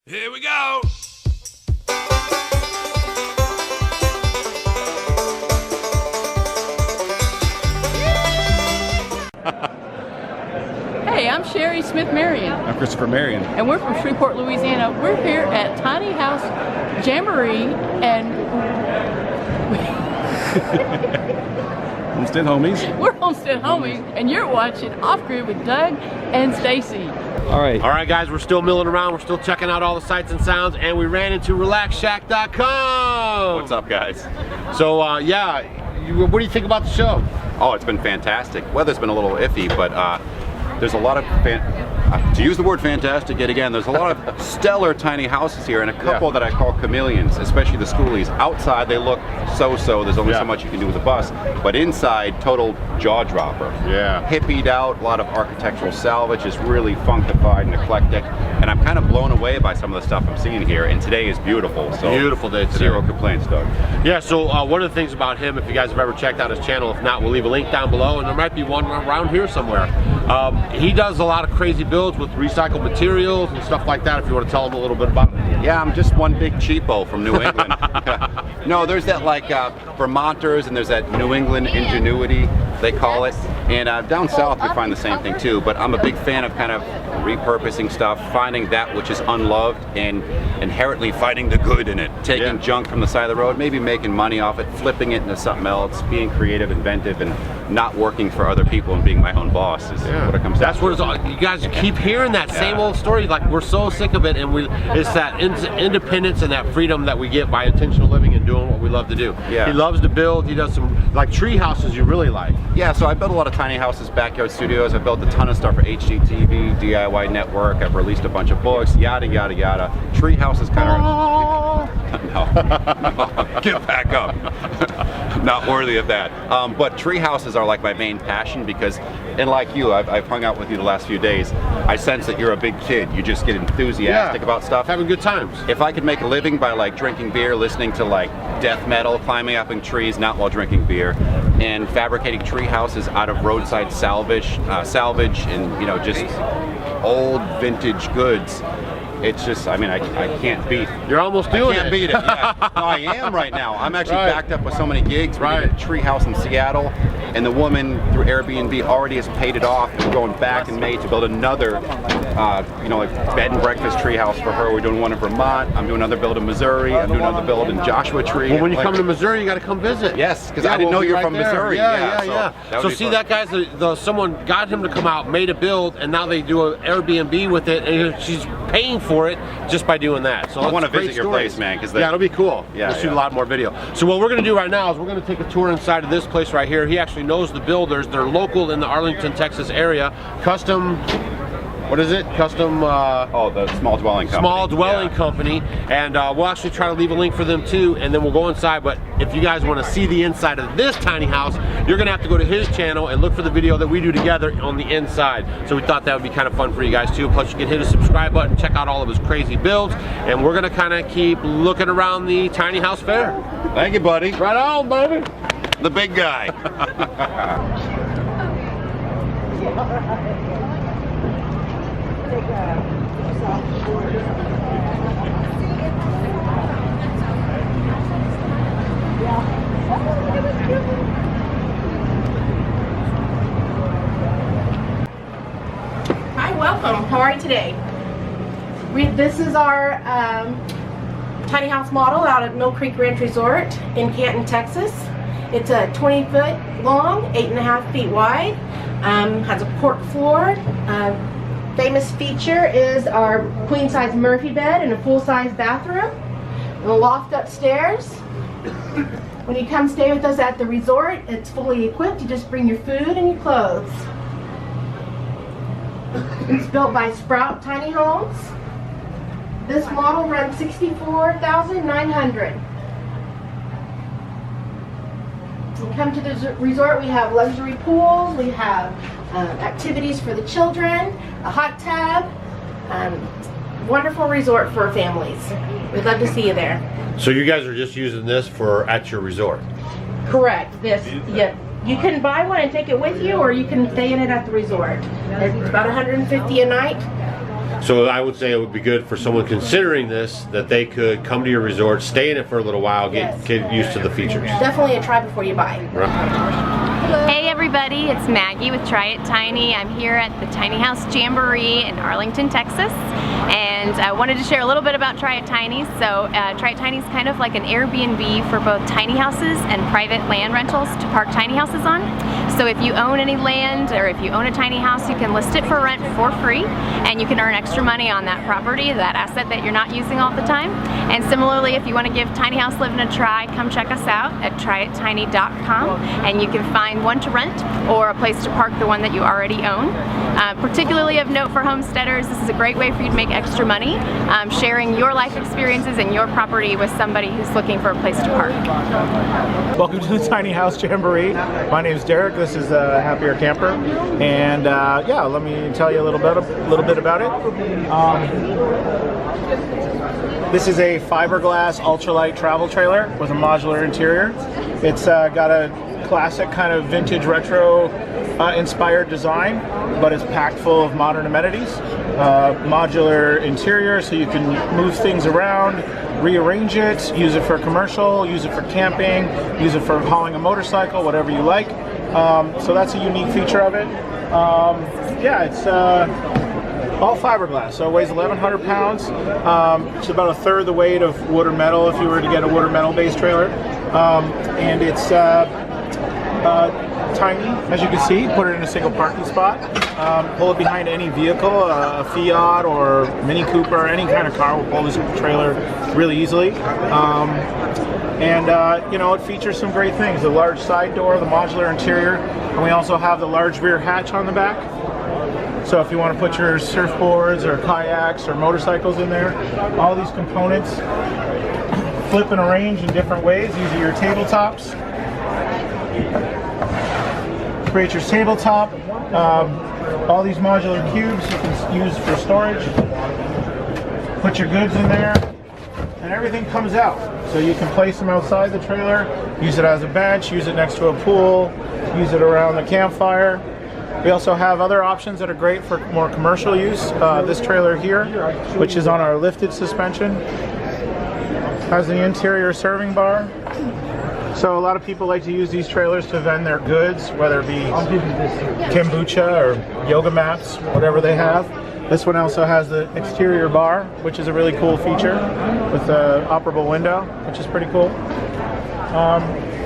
Here we go. Hey, I'm Sherry Smith-Marion. I'm Christopher Marion. And we're from Shreveport, Louisiana. We're here at Tiny House Jamboree and Homestead Homies. we're Homestead Homies, and you're watching Off Grid with Doug and Stacy. All right, guys, we're still milling around. We're still checking out all the sights and sounds, and we ran into relaxshacksDOTcom. What's up, guys? So, yeah, what do you think about the show? Oh, it's been fantastic. Weather's been a little iffy, but there's a lot of, to use the word fantastic yet again, there's a lot of stellar tiny houses here, and a couple that I call chameleons, especially the schoolies. Outside, they look so-so. There's only so much you can do with a bus, but inside, total jaw-dropper. Yeah. Hippied out, a lot of architectural salvage, is really funkified and eclectic, and I'm kind of blown away by some of the stuff I'm seeing here, and today is beautiful. So Beautiful day today. Zero complaints, Doug. Yeah, so one of the things about him, if you guys have ever checked out his channel, if not, we'll leave a link down below, and there might be one around here somewhere. He does a lot of crazy builds with recycled materials and stuff like that, if you want to tell him a little bit about it. Yeah, I'm just one big cheapo from New England. No, there's that like Vermonters, and there's that New England ingenuity, they call it. And down south you find the same thing too, but I'm a big fan of kind of repurposing stuff, finding that which is unloved and inherently finding the good in it. Taking junk from the side of the road, maybe making money off it, flipping it into something else, being creative, inventive, and not working for other people and being my own boss is what it comes down to. That's what it's all, you guys keep hearing that same old story, like we're so sick of it, and it's that independence and that freedom that we get by intentional living and doing what we love to do. Yeah. He loves to build. He does some like tree houses you really like. Yeah, so I built a lot of tiny houses, backyard studios. I built a ton of stuff for HGTV, DIY Network. I've released a bunch of books, yada, yada, yada. Tree houses kind of... No, get back up. Not worthy of that. But tree houses are like my main passion because, and like you, I've hung out with you the last few days. I sense that you're a big kid. You just get enthusiastic about stuff. Having good times. If I could make a living by like drinking beer, listening to like death metal, climbing up in trees, not while drinking beer, and fabricating tree houses out of roadside salvage, and just old vintage goods. It's just, I mean, I can't beat. You're almost doing it. I can't beat it. Yeah. No, I am right now. I'm actually backed up with so many gigs. We did a tree house in Seattle, and the woman through Airbnb already has paid it off. We're going back in May to build another, like bed and breakfast tree house for her. We're doing one in Vermont. I'm doing another build in Missouri. I'm doing another build in Joshua Tree. Well, when you come to Missouri, you got to come visit. Yes, because I didn't know you're from Missouri. Yeah. So see, that guy's someone got him to come out, made a build, and now they do an Airbnb with it, and she's paying for it just by doing that. So I want to visit your place, man, because it'll be cool. We'll shoot a lot more video. So what we're going to do right now is we're going to take a tour inside of this place right here. He actually knows the builders. They're local in the Arlington, Texas area. Custom, what is it? Custom. The small dwelling company. Small dwelling company, and we'll actually try to leave a link for them too, and then we'll go inside. But if you guys want to see the inside of this tiny house, you're gonna have to go to his channel and look for the video that we do together on the inside. So we thought that would be kind of fun for you guys too. Plus you can hit a subscribe button, check out all of his crazy builds, and we're gonna kind of keep looking around the tiny house fair. Thank you, buddy. Right on, baby. The big guy. Hi, welcome. How are you today? This is our tiny house model out at Mill Creek Ranch Resort in Canton, Texas. It's a 20-foot long, 8.5 feet wide. Has a porch floor. Famous feature is our queen-size Murphy bed and a full-size bathroom. And a loft upstairs. When you come stay with us at the resort, it's fully equipped. You just bring your food and your clothes. It's built by Sprout Tiny Homes. This model runs $64,900. When you come to the resort, we have luxury pools, we have activities for the children, a hot tub, wonderful resort for families. We'd love to see you there. So you guys are just using this for at your resort? Correct. You can buy one and take it with you, or you can stay in it at the resort. It's about $150 a night. So I would say it would be good for someone considering this, that they could come to your resort, stay in it for a little while, get used to the features. Definitely a try before you buy. Hey everybody, it's Maggie with Try It Tiny. I'm here at the Tiny House Jamboree in Arlington, Texas, and I wanted to share a little bit about Try It Tiny. So Try It Tiny is kind of like an Airbnb for both tiny houses and private land rentals to park tiny houses on. So if you own any land or if you own a tiny house, you can list it for rent for free, and you can earn extra money on that property, that asset that you're not using all the time. And similarly, if you want to give tiny house living a try, come check us out at tryitTiny.com, and you can find one to rent or a place to park the one that you already own. Particularly of note for homesteaders, this is a great way for you to make extra money, sharing your life experiences and your property with somebody who's looking for a place to park. Welcome to the Tiny House Jamboree. My name is Derek. This is Happier Camper, and yeah, let me tell you a little bit about it. This is a fiberglass ultralight travel trailer with a modular interior. It's got a classic kind of vintage retro inspired design, but it's packed full of modern amenities. Modular interior, so you can move things around, rearrange it, use it for commercial, use it for camping, use it for hauling a motorcycle, whatever you like. So that's a unique feature of it. Yeah, it's all fiberglass, so it weighs 1,100 pounds. It's about a third the weight of wood or metal if you were to get a wood or metal based trailer. And it's tiny, as you can see. Put it in a single parking spot. Pull it behind any vehicle, a Fiat or Mini Cooper, any kind of car will pull this trailer really easily. You know, it features some great things. The large side door, the modular interior, and we also have the large rear hatch on the back. So if you want to put your surfboards or kayaks or motorcycles in there, all these components flip and arrange in different ways. These are your tabletops. Create your tabletop. All these modular cubes you can use for storage. Put your goods in there, and everything comes out. So you can place them outside the trailer, use it as a bench, use it next to a pool, use it around the campfire. We also have other options that are great for more commercial use. This trailer here, which is on our lifted suspension, has the interior serving bar. So a lot of people like to use these trailers to vend their goods, whether it be kombucha or yoga mats, whatever they have. This one also has the exterior bar, which is a really cool feature with the operable window, which is pretty cool.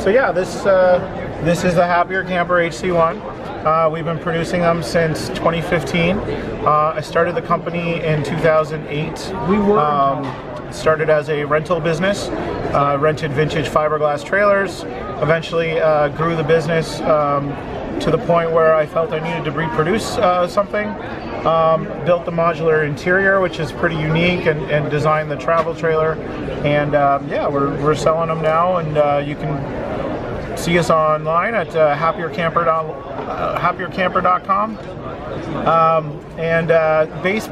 So yeah, this is the Happier Camper HC1. We've been producing them since 2015. I started the company in 2008. Started as a rental business, rented vintage fiberglass trailers, eventually grew the business to the point where I felt I needed to reproduce something. Built the modular interior, which is pretty unique, and designed the travel trailer. And yeah, we're selling them now, and you can see us online at happiercamper.com. Base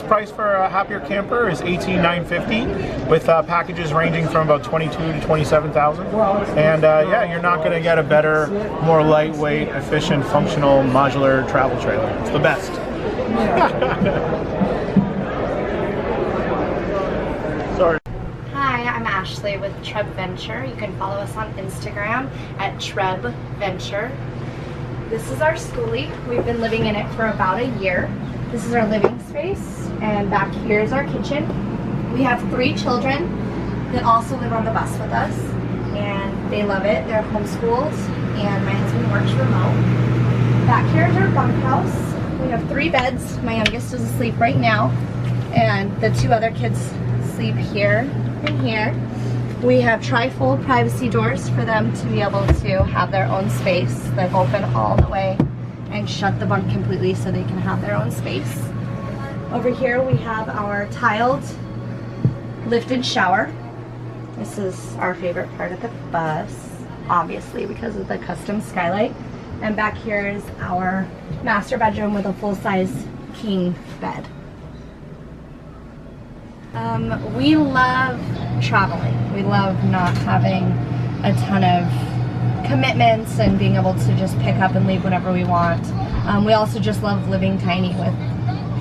price for a Happier Camper is $18,950, with packages ranging from about $22,000 to $27,000. And yeah, you're not going to get a better, more lightweight, efficient, functional modular travel trailer. It's the best. Sorry. Hi, I'm Ashley with Cubby Venture. You can follow us on Instagram at Cubby Venture. This is our schoolie. We've been living in it for about a year. This is our living space, and back here is our kitchen. We have 3 children that also live on the bus with us, and they love it. They're homeschooled, and my husband works remote. Back here is our bunkhouse. We have 3 beds. My youngest is asleep right now, and the 2 other kids sleep here and here. We have tri-fold privacy doors for them to be able to have their own space that open all the way and shut the bunk completely so they can have their own space. Over here we have our tiled lifted shower. This is our favorite part of the bus, obviously because of the custom skylight. And back here is our master bedroom with a full-size king bed. We love traveling. We love not having a ton of commitments and being able to just pick up and leave whenever we want. We also just love living tiny with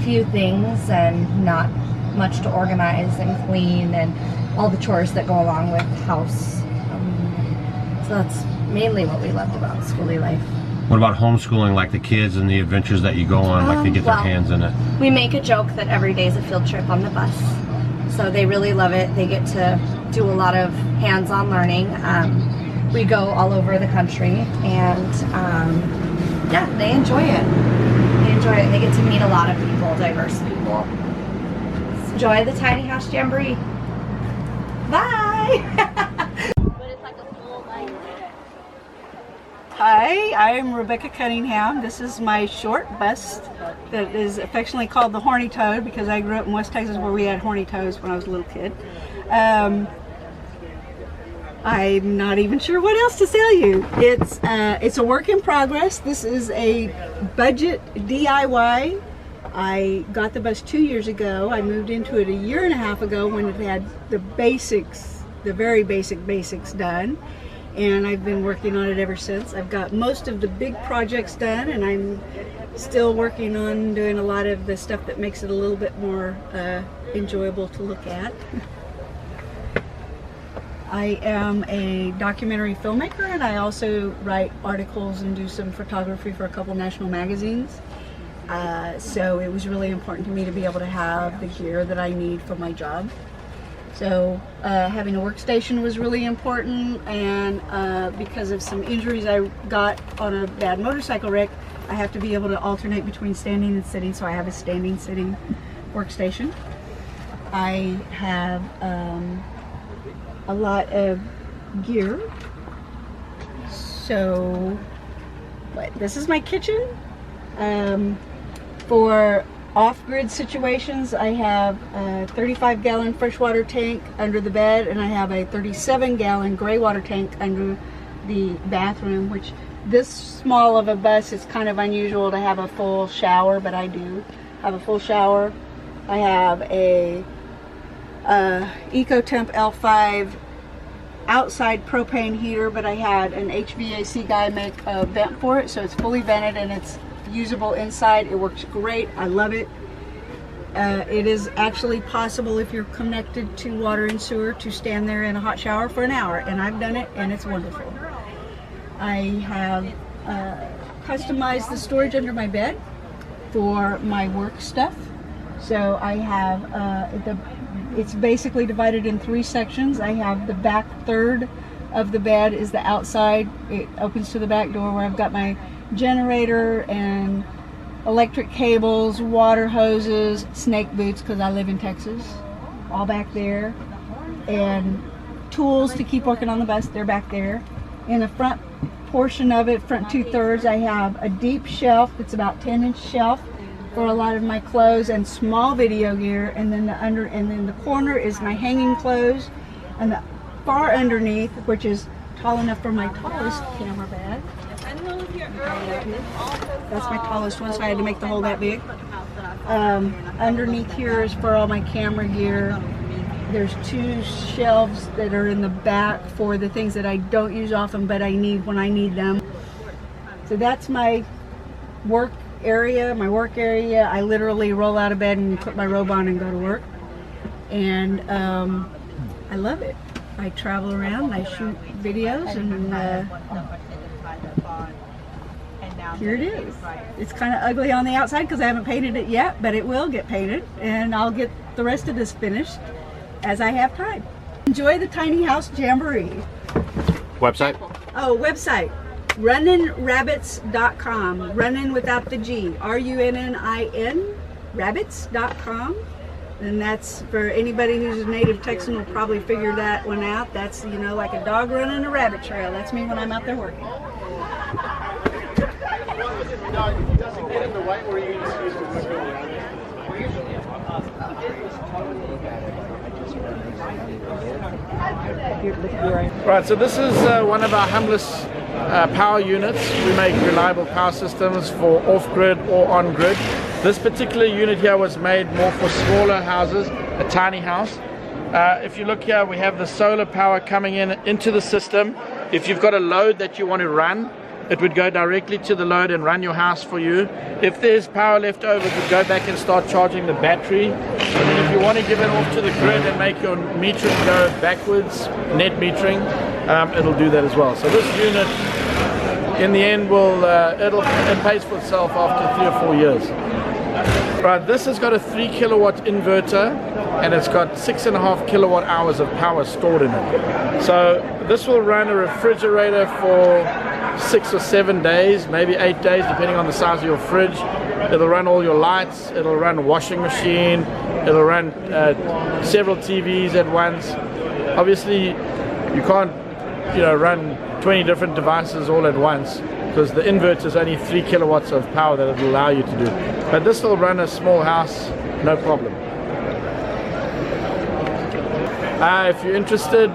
few things and not much to organize and clean and all the chores that go along with house. So that's mainly what we loved about schoolie life. What about homeschooling, like the kids and the adventures that you go on, like they get their hands in it? We make a joke that every day is a field trip on the bus. So they really love it. They get to do a lot of hands-on learning. We go all over the country, and yeah, they enjoy it. They enjoy it. They get to meet a lot of people, diverse people. Enjoy the Tiny House Jamboree. Bye! Hi, I'm Rebecca Cunningham. This is my short bust that is affectionately called the Horny Toad because I grew up in West Texas where we had horny toads when I was a little kid. I'm not even sure what else to tell you. It's a work in progress. This is a budget DIY. I got the bus 2 years ago. I moved into it a year and a half ago when it had the basics, the very basics done. And I've been working on it ever since. I've got most of the big projects done, and I'm still working on doing a lot of the stuff that makes it a little bit more enjoyable to look at. I am a documentary filmmaker, and I also write articles and do some photography for a couple national magazines. So it was really important to me to be able to have the gear that I need for my job. So having a workstation was really important, and because of some injuries I got on a bad motorcycle wreck, I have to be able to alternate between standing and sitting, so I have a standing sitting workstation. I have a lot of gear. So this is my kitchen. For off-grid situations, I have a 35-gallon freshwater tank under the bed, and I have a 37-gallon gray water tank under the bathroom, which this small of a bus is kind of unusual to have a full shower, but I do have a full shower. I have a EcoTemp L5 outside propane heater, but I had an HVAC guy make a vent for it, so it's fully vented and it's usable inside. It works great. I love it. It is actually possible, if you're connected to water and sewer, to stand there in a hot shower for an hour, and I've done it, and it's wonderful. I have customized the storage under my bed for my work stuff. So I have it's basically divided in 3 sections. I have the back third of the bed is the outside. It opens to the back door where I've got my generator and electric cables, water hoses, snake boots because I live in Texas, all back there, and tools to keep working on the bus, they're back there. In the front portion of it, front 2/3, I have a deep shelf that's about 10-inch shelf for a lot of my clothes and small video gear, and then the corner is my hanging clothes, and the far underneath, which is tall enough for my tallest camera bag. That's my tallest one, so I had to make the hole that big. Underneath here is for all my camera gear. There's 2 shelves that are in the back for the things that I don't use often, but I need when I need them. So that's my work area, I literally roll out of bed and put my robe on and go to work. And I love it. I travel around, I shoot videos, and here it is. It's kind of ugly on the outside because I haven't painted it yet, but it will get painted, and I'll get the rest of this finished as I have time. Enjoy the Tiny House Jamboree. Website? Oh, website. RunninRabbits.com. Runnin without the G. RUNNIN rabbits.com. And that's for anybody who's a native Texan will probably figure that one out. That's, you know, like a dog running a rabbit trail. That's me when I'm out there working. Right, so this is one of our humblest power units. We make reliable power systems for off-grid or on-grid. This particular unit here was made more for smaller houses, a tiny house. If you look here, we have the solar power coming into the system. If you've got a load that you want to run, it would go directly to the load and run your house for you. If there's power left over, it would go back and start charging the battery. And then if you want to give it off to the grid and make your metering go backwards, net metering, it'll do that as well. So this unit, in the end, it pays for itself after 3 or 4 years. Right, this has got a 3 kilowatt inverter and it's got 6.5 kilowatt hours of power stored in it. So this will run a refrigerator for 6 or 7 days, maybe 8 days, depending on the size of your fridge. It'll run all your lights, it'll run a washing machine, it'll run several TVs at once. Obviously, you can't, run 20 different devices all at once, because the inverter is only 3 kilowatts of power that it'll allow you to do. But this will run a small house, no problem. If you're interested,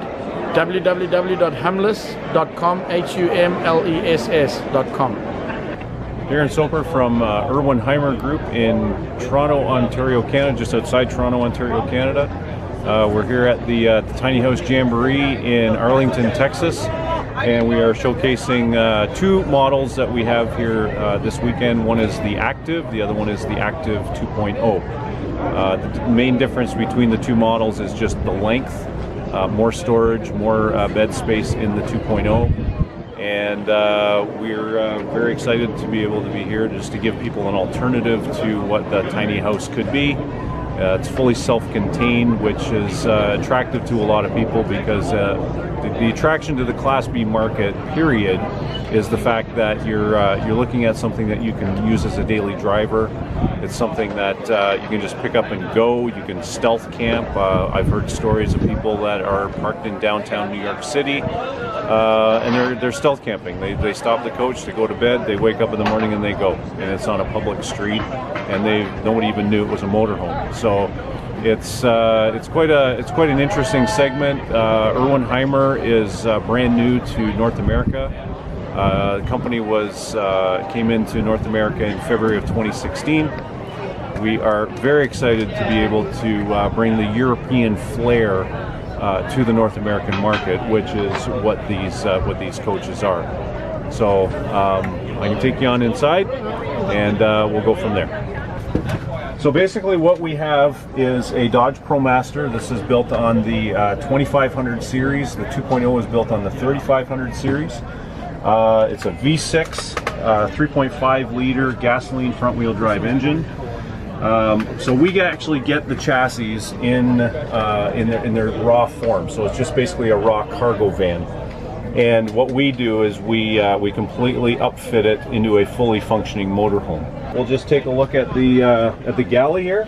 www.humless.com, HUMLESS.com. Darren Soper from Irwin Heimer Group in Toronto, Ontario, Canada, just outside Toronto, Ontario, Canada. We're here at the Tiny House Jamboree in Arlington, Texas, and we are showcasing 2 models that we have here this weekend. One is the Active, the other one is the Active 2.0. The main difference between the 2 models is just the length, more storage, more bed space in the 2.0. And we're very excited to be able to be here just to give people an alternative to what the tiny house could be. It's fully self-contained, which is attractive to a lot of people because the attraction to the Class B market, period, is the fact that you're looking at something that you can use as a daily driver. It's something that you can just pick up and go. You can stealth camp. I've heard stories of people that are parked in downtown New York City, and they're stealth camping. They stop the coach, they go to bed, they wake up in the morning and they go. And it's on a public street, and nobody even knew it was a motorhome. So it's quite an interesting segment. Irwin Heimer is brand new to North America. The company came into North America in February of 2016. We are very excited to be able to bring the European flair to the North American market, which is what these coaches are. So I can take you on inside, and we'll go from there. So basically what we have is a Dodge ProMaster. This is built on the 2500 series. The 2.0 is built on the 3500 series. It's a V6, 3.5 liter gasoline front wheel drive engine. So we actually get the chassis in their raw form. So it's just basically a raw cargo van. And what we do is we completely upfit it into a fully functioning motorhome. We'll just take a look at the galley here.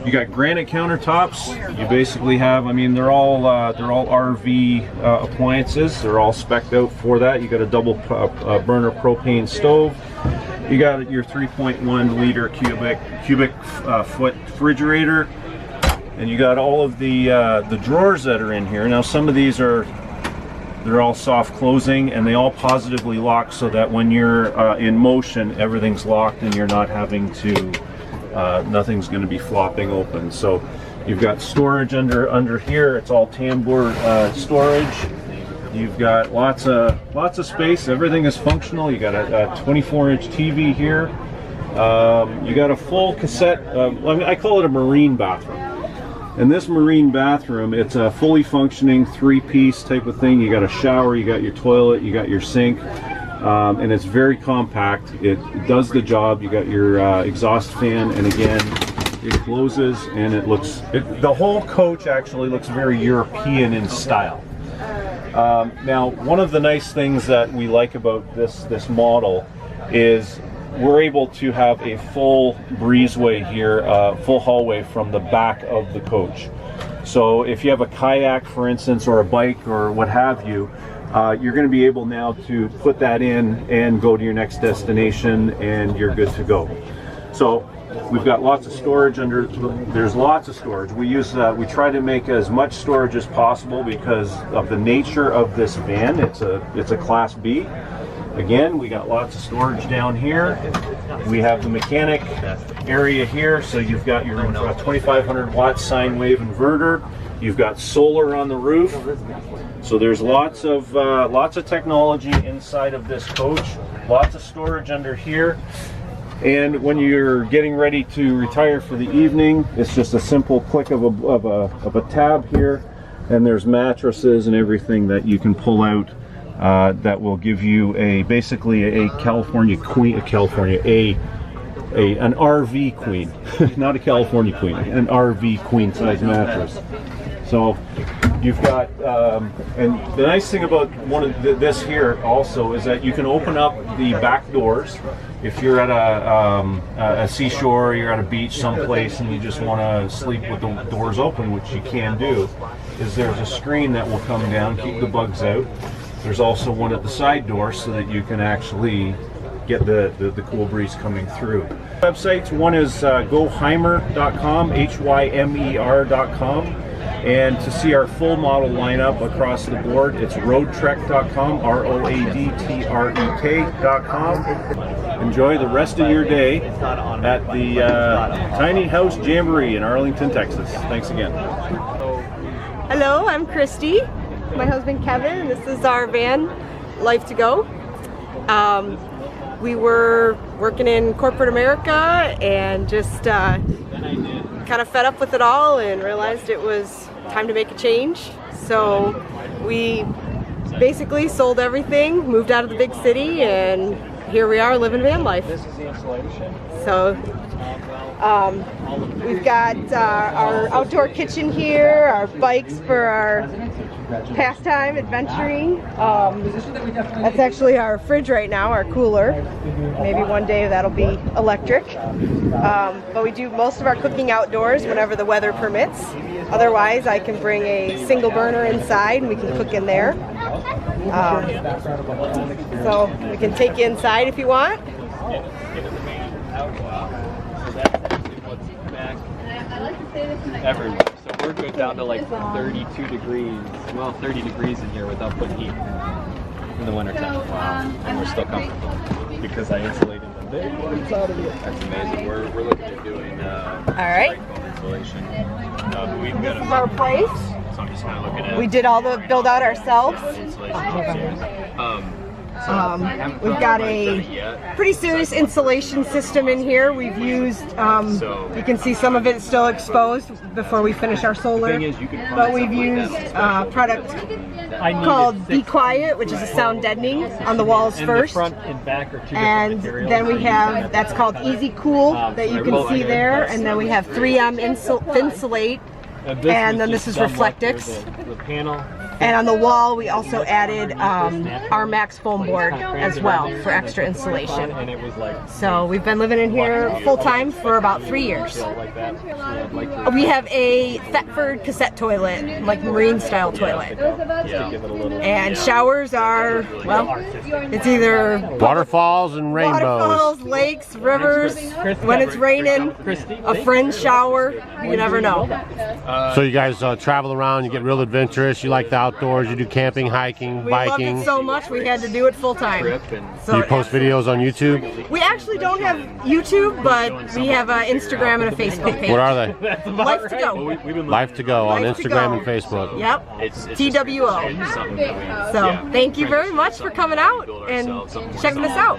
You got granite countertops. You basically have, they're all RV appliances. They're all spec'd out for that. You got a double burner propane stove. You got your 3.1 liter cubic foot refrigerator, and you got all of the drawers that are in here. Now some of these they're all soft closing, and they all positively lock so that when you're in motion, everything's locked and you're not having to. Nothing's going to be flopping open. So you've got storage under here. It's all tambour storage. You've got lots of space. Everything is functional. You got a 24-inch TV here. You got a full cassette. I call it a marine bathroom. And this marine bathroom, it's a fully functioning 3-piece type of thing. You got a shower, you got your toilet, you got your sink. And it's very compact. It does the job. You got your exhaust fan, and again, it closes, and the whole coach actually looks very European in style. Now, one of the nice things that we like about this model is we're able to have a full breezeway here, full hallway from the back of the coach. So if you have a kayak, for instance, or a bike or what have you, you're going to be able now to put that in and go to your next destination, and you're good to go. So we've got lots of storage there's lots of storage. We try to make as much storage as possible because of the nature of this van. It's a Class B. Again, we got lots of storage down here. We have the mechanic area here, so you've got your 2500 watt sine wave inverter. You've got solar on the roof. So there's lots of technology inside of this coach, lots of storage under here. And when you're getting ready to retire for the evening, it's just a simple click of a tab here, and there's mattresses and everything that you can pull out that will give you basically a California queen, an RV queen, not a California queen, an RV queen size mattress. So you've got, and the nice thing about this here also is that you can open up the back doors. If you're at a seashore, you're at a beach someplace, and you just want to sleep with the doors open, which you can do, there's a screen that will come down, keep the bugs out. There's also one at the side door so that you can actually get the cool breeze coming through. Websites, one is GoHymer.com, HYMER.com. And to see our full model lineup across the board, it's roadtrek.com, ROADTREK.com. Enjoy the rest of your day at the Tiny House Jamboree in Arlington, Texas. Thanks again. Hello, I'm Christy, my husband Kevin, and this is our van, Life to Go. We were working in corporate America and just kind of fed up with it all and realized it was time to make a change. So we basically sold everything, moved out of the big city, and here we are living van life. So we've got our outdoor kitchen here, our bikes for our pastime, adventuring. That's actually our fridge right now, our cooler. Maybe one day that'll be electric. But we do most of our cooking outdoors whenever the weather permits. Otherwise, I can bring a single burner inside and we can cook in there. So we can take you inside if you want. Everywhere. So we're good down to like 32 degrees, well 30 degrees in here without putting heat in the wintertime. Wow. And we're still comfortable because I insulated them big. That's amazing. We're looking at doing Alright. insulation. We've This got is our place. So I'm just kind of looking at We did all the build out ourselves. We've got a pretty serious insulation system in here. We've used, you can see some of it still exposed before we finish our solar, but we've used a product called Be Quiet, which is a sound deadening on the walls first, and then we have, that's called Easy Cool that you can see there, and then we have 3M Insulate, and then this is Reflectix. And on the wall, we also added our Max foam board as well for extra insulation. So we've been living in here full time for about 3 years. We have a Thetford cassette toilet, like marine style toilet. And showers are, well, it's either waterfalls and rainbows. Waterfalls, lakes, rivers. When it's raining, a friend's shower. You never know. So you guys travel around, you get real adventurous, you like the outdoors, you do camping, hiking, biking. We love it so much we had to do it full time. So you post videos on YouTube? We actually don't have YouTube, but we have an Instagram and a Facebook page. What are they? Life to Go. Life to Go on Life to Instagram Go. and Facebook. Yep. TWO. So thank you very much for coming out and checking us out.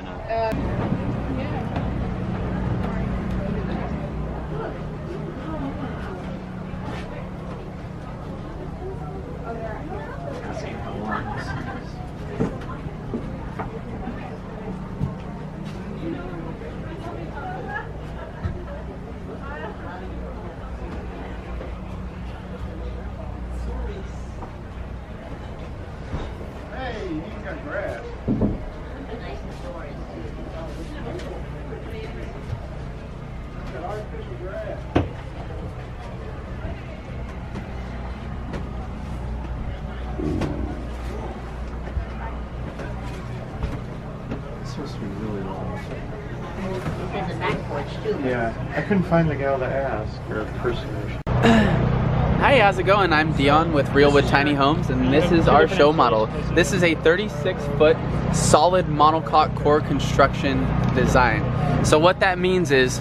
Yeah, I couldn't find the gal to ask, or person. Hi, how's it going? I'm Dion with Realwood Tiny Homes, and this is our show model. This is a 36-foot solid monocoque core construction design. So what that means is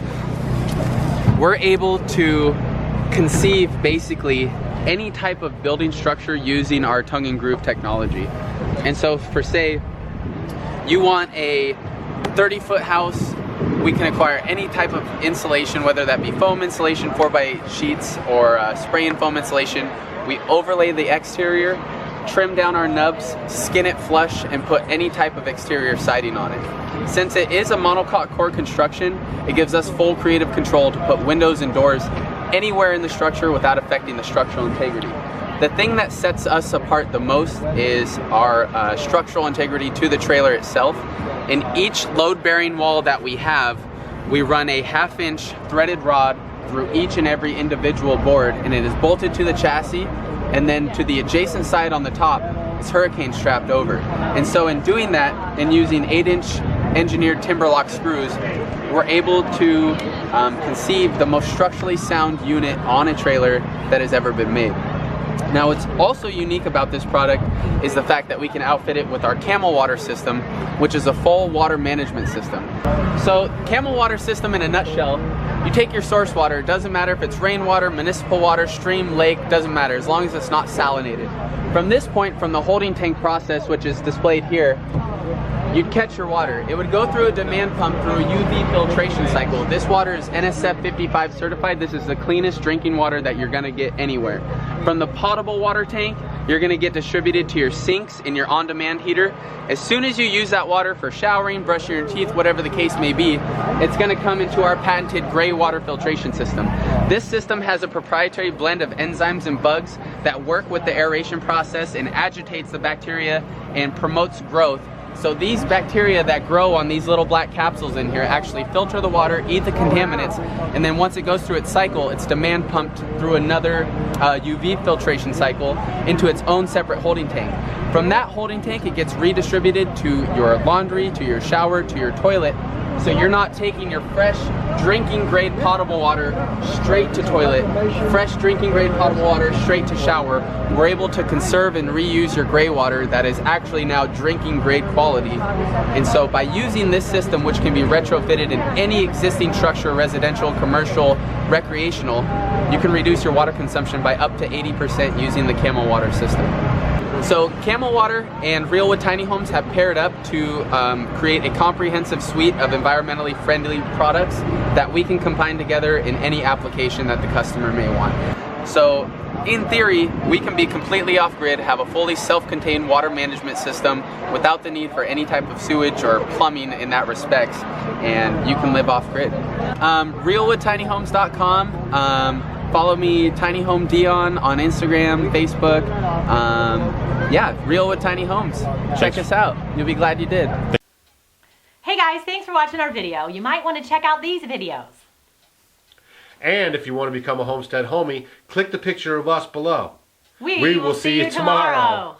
we're able to conceive basically any type of building structure using our tongue and groove technology. And so for say you want a 30-foot house, we can acquire any type of insulation, whether that be foam insulation, 4x8 sheets, or spray and foam insulation. We overlay the exterior, trim down our nubs, skin it flush, and put any type of exterior siding on it. Since it is a monocoque core construction, it gives us full creative control to put windows and doors anywhere in the structure without affecting the structural integrity. The thing that sets us apart the most is our structural integrity to the trailer itself. In each load-bearing wall that we have, we run a 1/2-inch threaded rod through each and every individual board, and it is bolted to the chassis, and then to the adjacent side on the top, it's hurricane strapped over. And so in doing that, and using 8-inch engineered timber lock screws, we're able to conceive the most structurally sound unit on a trailer that has ever been made. Now, what's also unique about this product is the fact that we can outfit it with our Camel Water system, which is a full water management system. So, Camel Water system in a nutshell, you take your source water, it doesn't matter if it's rainwater, municipal water, stream, lake, doesn't matter, as long as it's not salinated. From this point, from the holding tank process, which is displayed here, you'd catch your water. It would go through a demand pump through a UV filtration cycle. This water is NSF 55 certified. This is the cleanest drinking water that you're gonna get anywhere. From the potable water tank, you're gonna get distributed to your sinks and your on-demand heater. As soon as you use that water for showering, brushing your teeth, whatever the case may be, it's gonna come into our patented gray water filtration system. This system has a proprietary blend of enzymes and bugs that work with the aeration process and agitates the bacteria and promotes growth. So these bacteria that grow on these little black capsules in here actually filter the water, eat the contaminants, and then once it goes through its cycle, it's demand pumped through another UV filtration cycle into its own separate holding tank. From that holding tank, it gets redistributed to your laundry, to your shower, to your toilet. So you're not taking your fresh drinking grade potable water straight to toilet, fresh drinking grade potable water straight to shower. We're able to conserve and reuse your gray water that is actually now drinking grade quality. And so by using this system, which can be retrofitted in any existing structure, residential, commercial, recreational, you can reduce your water consumption by up to 80% using the Camel Water system. So Camel Water and Realwood Tiny Homes have paired up to create a comprehensive suite of environmentally friendly products that we can combine together in any application that the customer may want. So in theory, we can be completely off-grid, have a fully self-contained water management system without the need for any type of sewage or plumbing in that respect, and you can live off-grid. RealwoodTinyHomes.com. Follow me, Tiny Home Dion, on Instagram, Facebook. Yeah, Realwood Tiny Homes. Check us out. You'll be glad you did. Hey guys, thanks for watching our video. You might want to check out these videos. And if you want to become a Homestead homie, click the picture of us below. We will see you tomorrow.